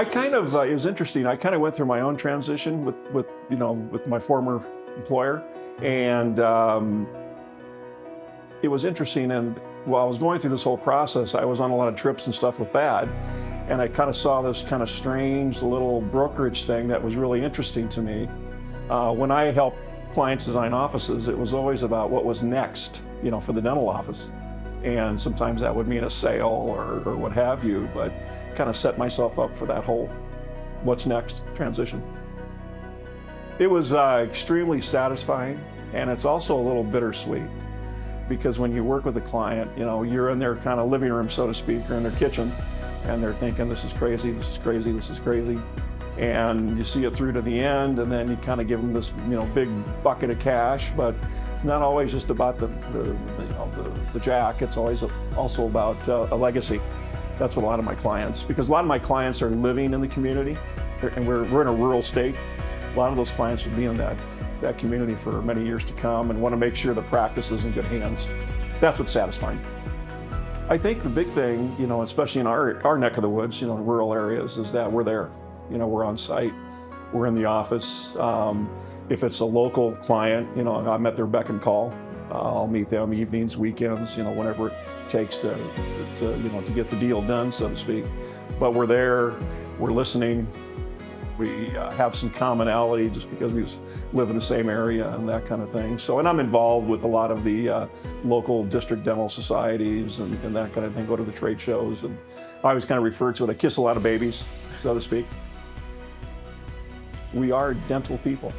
It was interesting. I kind of went through my own transition with my former employer, and it was interesting. And while I was going through this whole process, I was on a lot of trips and stuff with Thad, and I kind of saw this kind of strange little brokerage thing that was really interesting to me. When I helped clients design offices, it was always about what was next, for the dental office. And sometimes that would mean a sale or what have you, but kind of set myself up for that whole what's next transition. It was extremely satisfying, and it's also a little bittersweet, because when you work with a client, you're in their kind of living room, so to speak, or in their kitchen, and they're thinking, this is crazy, this is crazy, this is crazy. And you see it through to the end, and then you kind of give them this, big bucket of cash. But it's not always just about the jack. It's always also about a legacy. That's what a lot of my clients, because a lot of my clients are living in the community, and we're in a rural state. A lot of those clients will be in that community for many years to come, and want to make sure the practice is in good hands. That's what's satisfying. I think the big thing, especially in our neck of the woods, rural areas, is that we're there. We're on site, we're in the office. If it's a local client, I'm at their beck and call. I'll meet them evenings, weekends, whenever it takes to get the deal done, so to speak. But we're there, we're listening. We have some commonality just because we live in the same area and that kind of thing. So, and I'm involved with a lot of the local district dental societies and that kind of thing, go to the trade shows. And I always kind of refer to it, I kiss a lot of babies, so to speak. We are dental people.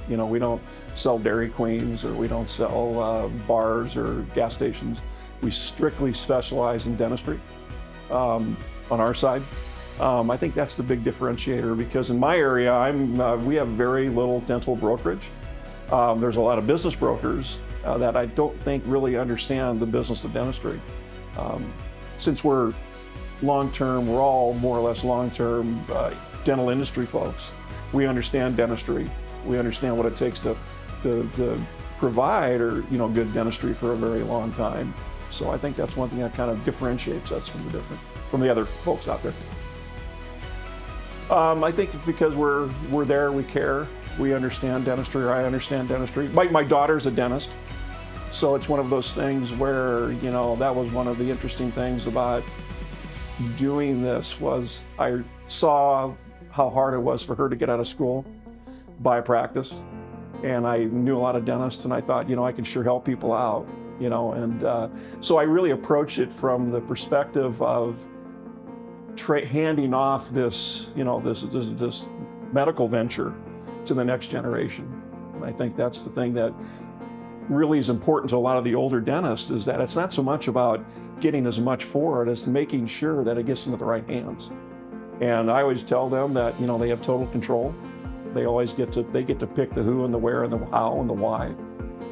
We don't sell Dairy Queens, or we don't sell bars or gas stations. We strictly specialize in dentistry on our side. I think that's the big differentiator, because in my area, we have very little dental brokerage. There's a lot of business brokers that I don't think really understand the business of dentistry. Since we're long-term, we're all more or less long-term dental industry folks. We understand dentistry. We understand what it takes to provide good dentistry for a very long time. So I think that's one thing that kind of differentiates us from the other folks out there. I think it's because we're there, we care, we understand dentistry, or I understand dentistry. My daughter's a dentist, so it's one of those things where, that was one of the interesting things about doing this, was I saw how hard it was for her to get out of school, buy practice. And I knew a lot of dentists, and I thought, I can sure help people out, and so I really approached it from the perspective of handing off this medical venture to the next generation. And I think that's the thing that really is important to a lot of the older dentists, is that it's not so much about getting as much for it as making sure that it gets into the right hands. And I always tell them that, they have total control. They always get to pick the who and the where and the how and the why.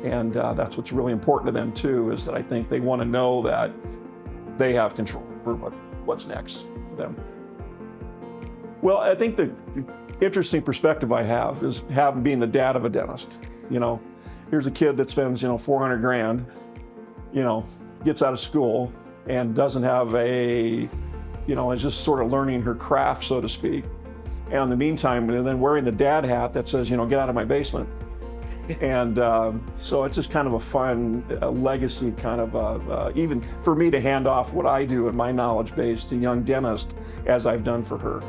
And that's what's really important to them too, is that I think they want to know that they have control for what's next for them. Well, I think the interesting perspective I have is being the dad of a dentist. Here's a kid that spends, $400 grand, gets out of school and doesn't have is just sort of learning her craft, so to speak. And in the meantime, and then wearing the dad hat that says, get out of my basement. And so it's just kind of a fun legacy, kind of even for me to hand off what I do and my knowledge base to young dentists, as I've done for her.